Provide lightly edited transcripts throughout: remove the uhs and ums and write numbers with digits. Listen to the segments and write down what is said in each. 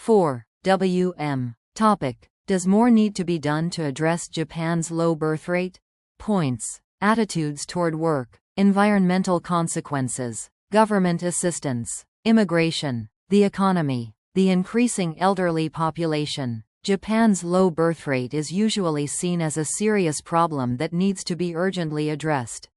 4. WM. Topic. Does more need to be done to address Japan's low birth rate? Points. Attitudes toward work. Environmental consequences. Government assistance. Immigration. The economy. The increasing elderly population. Japan's low birth rate is usually seen as a serious problem that needs to be urgently addressed.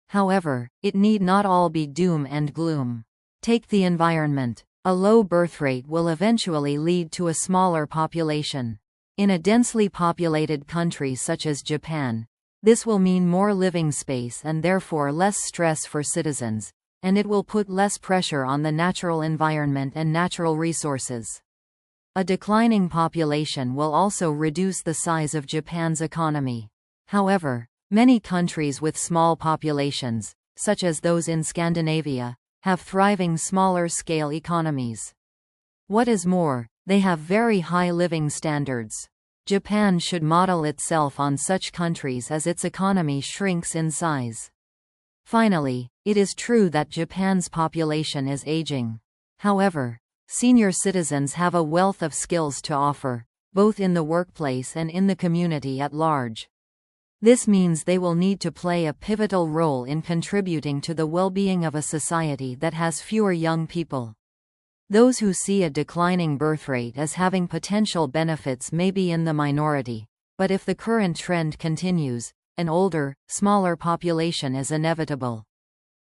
However, it need not all be doom and gloom. Take the environment. A low birth rate will eventually lead to a smaller population. In a densely populated country such as Japan, this will mean more living space and therefore less stress for citizens, and it will put less pressure on the natural environment and natural resources. A declining population will also reduce the size of Japan's economy. However, many countries with small populations, such as those in Scandinavia, have thriving smaller-scale economies. What is more, they have very high living standards. Japan should model itself on such countries as its economy shrinks in size. Finally, it is true that Japan's population is aging. However, senior citizens have a wealth of skills to offer, both in the workplace and in the community at large. This means they will need to play a pivotal role in contributing to the well-being of a society that has fewer young people. Those who see a declining birth rate as having potential benefits may be in the minority, but if the current trend continues, an older, smaller population is inevitable.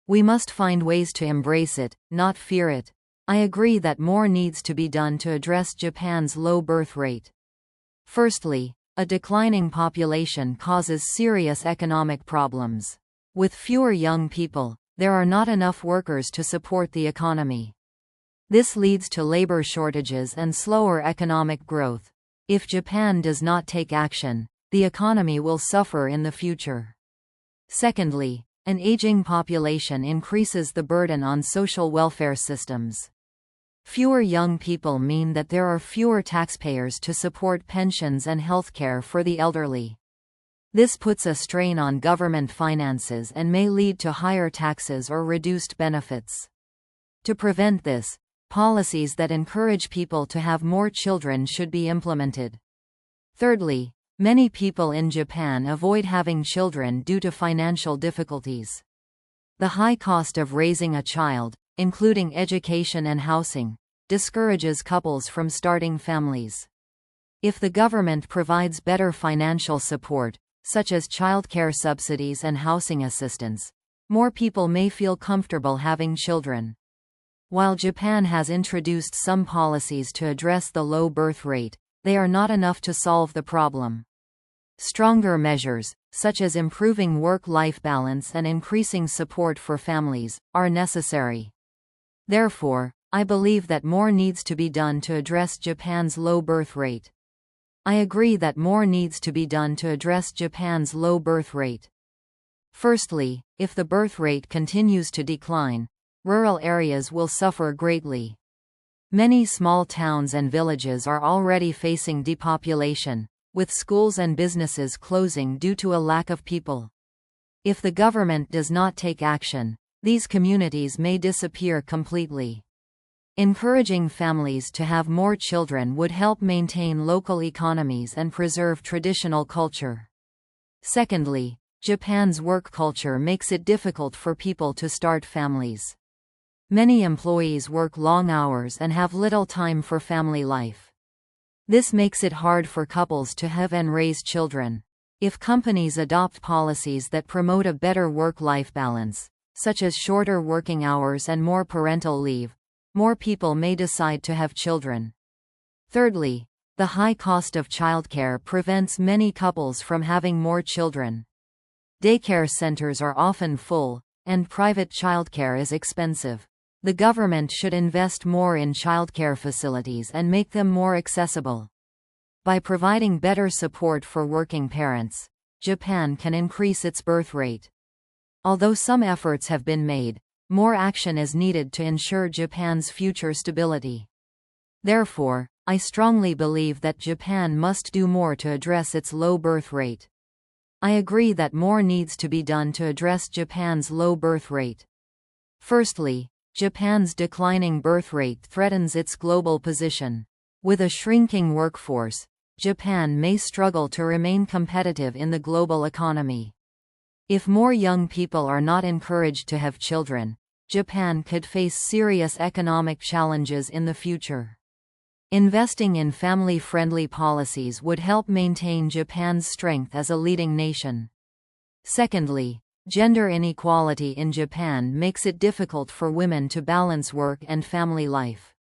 We must find ways to embrace it, not fear it. I agree that more needs to be done to address Japan's low birth rate. Firstly, a declining population causes serious economic problems. With fewer young people, there are not enough workers to support the economy. This leads to labor shortages and slower economic growth. If Japan does not take action, the economy will suffer in the future. Secondly, an aging population increases the burden on social welfare systems. Fewer young people mean that there are fewer taxpayers to support pensions and healthcare for the elderly. This puts a strain on government finances and may lead to higher taxes or reduced benefits. To prevent this, policies that encourage people to have more children should be implemented. Thirdly, many people in Japan avoid having children due to financial difficulties. The high cost of raising a child, including education and housing, discourages couples from starting families. If the government provides better financial support, such as childcare subsidies and housing assistance, more people may feel comfortable having children. While Japan has introduced some policies to address the low birth rate, they are not enough to solve the problem. Stronger measures, such as improving work-life balance and increasing support for families, are necessary. Therefore, I believe that more needs to be done to address Japan's low birth rate. I agree that more needs to be done to address Japan's low birth rate. Firstly, if the birth rate continues to decline, rural areas will suffer greatly. Many small towns and villages are already facing depopulation, with schools and businesses closing due to a lack of people. If the government does not take action, these communities may disappear completely. Encouraging families to have more children would help maintain local economies and preserve traditional culture. Secondly, Japan's work culture makes it difficult for people to start families. Many employees work long hours and have little time for family life. This makes it hard for couples to have and raise children. If companies adopt policies that promote a better work-life balance, such as shorter working hours and more parental leave, more people may decide to have children. Thirdly, the high cost of childcare prevents many couples from having more children. Daycare centers are often full, and private childcare is expensive. The government should invest more in childcare facilities and make them more accessible. By providing better support for working parents, Japan can increase its birth rate. Although some efforts have been made, more action is needed to ensure Japan's future stability. Therefore, I strongly believe that Japan must do more to address its low birth rate. I agree that more needs to be done to address Japan's low birth rate. Firstly, Japan's declining birth rate threatens its global position. With a shrinking workforce, Japan may struggle to remain competitive in the global economy. If more young people are not encouraged to have children, Japan could face serious economic challenges in the future. Investing in family-friendly policies would help maintain Japan's strength as a leading nation. Secondly, gender inequality in Japan makes it difficult for women to balance work and family life.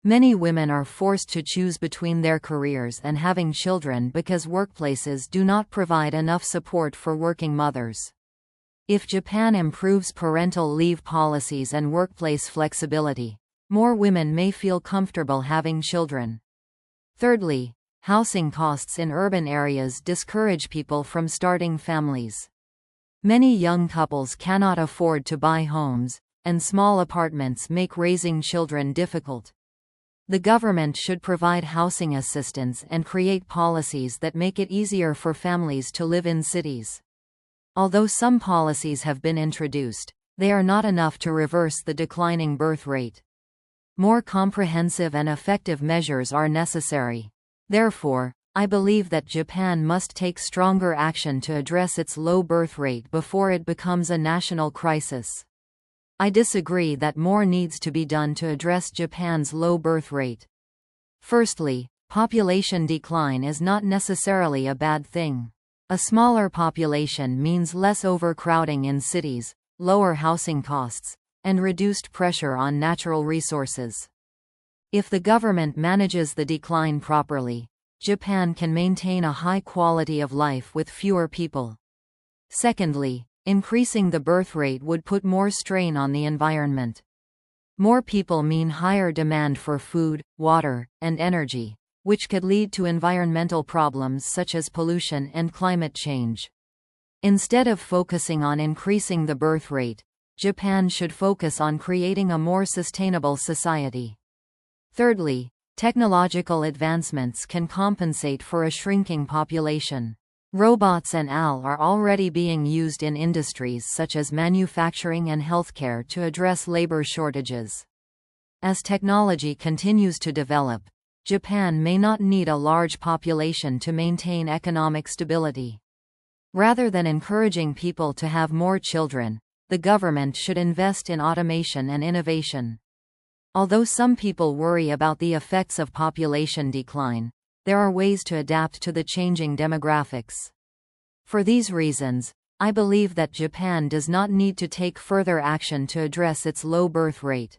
Many women are forced to choose between their careers and having children because workplaces do not provide enough support for working mothers. If Japan improves parental leave policies and workplace flexibility, more women may feel comfortable having children. Thirdly, housing costs in urban areas discourage people from starting families. Many young couples cannot afford to buy homes, and small apartments make raising children difficult. The government should provide housing assistance and create policies that make it easier for families to live in cities. Although some policies have been introduced, they are not enough to reverse the declining birth rate. More comprehensive and effective measures are necessary. Therefore, I believe that Japan must take stronger action to address its low birth rate before it becomes a national crisis. I disagree that more needs to be done to address Japan's low birth rate. Firstly, population decline is not necessarily a bad thing. A smaller population means less overcrowding in cities, lower housing costs, and reduced pressure on natural resources. If the government manages the decline properly, Japan can maintain a high quality of life with fewer people. Secondly, increasing the birth rate would put more strain on the environment. More people mean higher demand for food, water, and energy, which could lead to environmental problems such as pollution and climate change. Instead of focusing on increasing the birth rate, Japan should focus on creating a more sustainable society. Thirdly, technological advancements can compensate for a shrinking population. Robots and AI are already being used in industries such as manufacturing and healthcare to address labor shortages. As technology continues to develop, Japan may not need a large population to maintain economic stability. Rather than encouraging people to have more children, the government should invest in automation and innovation. Although some people worry about the effects of population decline, there are ways to adapt to the changing demographics. For these reasons, I believe that Japan does not need to take further action to address its low birth rate.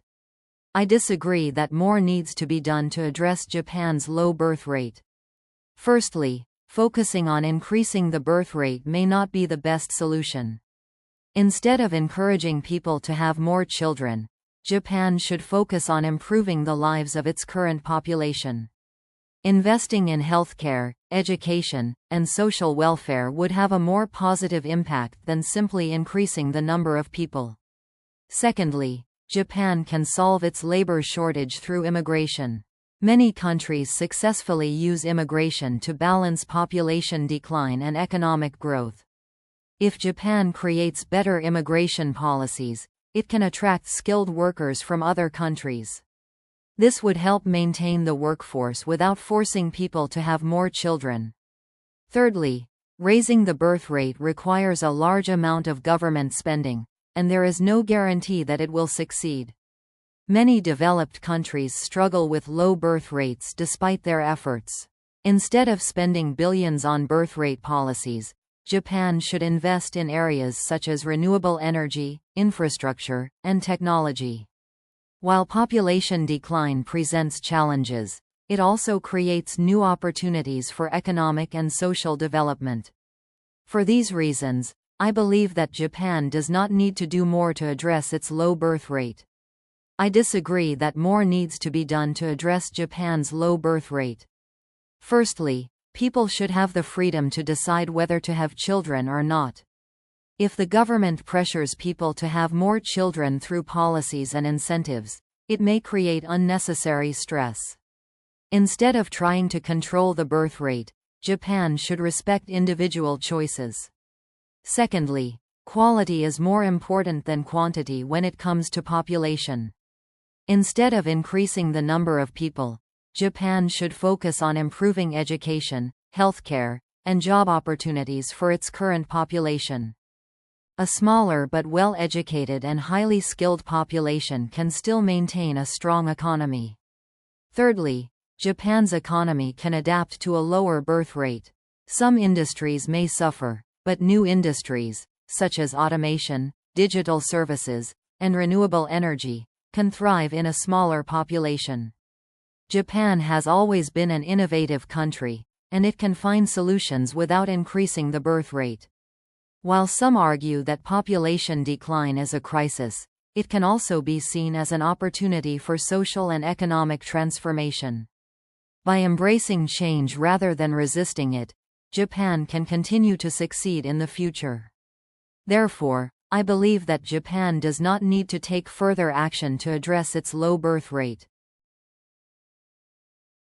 I disagree that more needs to be done to address Japan's low birth rate. Firstly, focusing on increasing the birth rate may not be the best solution. Instead of encouraging people to have more children, Japan should focus on improving the lives of its current population. Investing in healthcare, education, and social welfare would have a more positive impact than simply increasing the number of people. Secondly, Japan can solve its labor shortage through immigration. Many countries successfully use immigration to balance population decline and economic growth. If Japan creates better immigration policies, it can attract skilled workers from other countries. This would help maintain the workforce without forcing people to have more children. Thirdly, raising the birth rate requires a large amount of government spending, and there is no guarantee that it will succeed. Many developed countries struggle with low birth rates despite their efforts. Instead of spending billions on birth rate policies, Japan should invest in areas such as renewable energy, infrastructure, and technology. While population decline presents challenges, it also creates new opportunities for economic and social development. For these reasons, I believe that Japan does not need to do more to address its low birth rate. I disagree that more needs to be done to address Japan's low birth rate. Firstly, people should have the freedom to decide whether to have children or not. If the government pressures people to have more children through policies and incentives, it may create unnecessary stress. Instead of trying to control the birth rate, Japan should respect individual choices. Secondly, quality is more important than quantity when it comes to population. Instead of increasing the number of people, Japan should focus on improving education, healthcare, and job opportunities for its current population. A smaller but well-educated and highly skilled population can still maintain a strong economy. Thirdly, Japan's economy can adapt to a lower birth rate. Some industries may suffer, but new industries, such as automation, digital services, and renewable energy, can thrive in a smaller population. Japan has always been an innovative country, and it can find solutions without increasing the birth rate. While some argue that population decline is a crisis, it can also be seen as an opportunity for social and economic transformation. By embracing change rather than resisting it, Japan can continue to succeed in the future. Therefore, I believe that Japan does not need to take further action to address its low birth rate.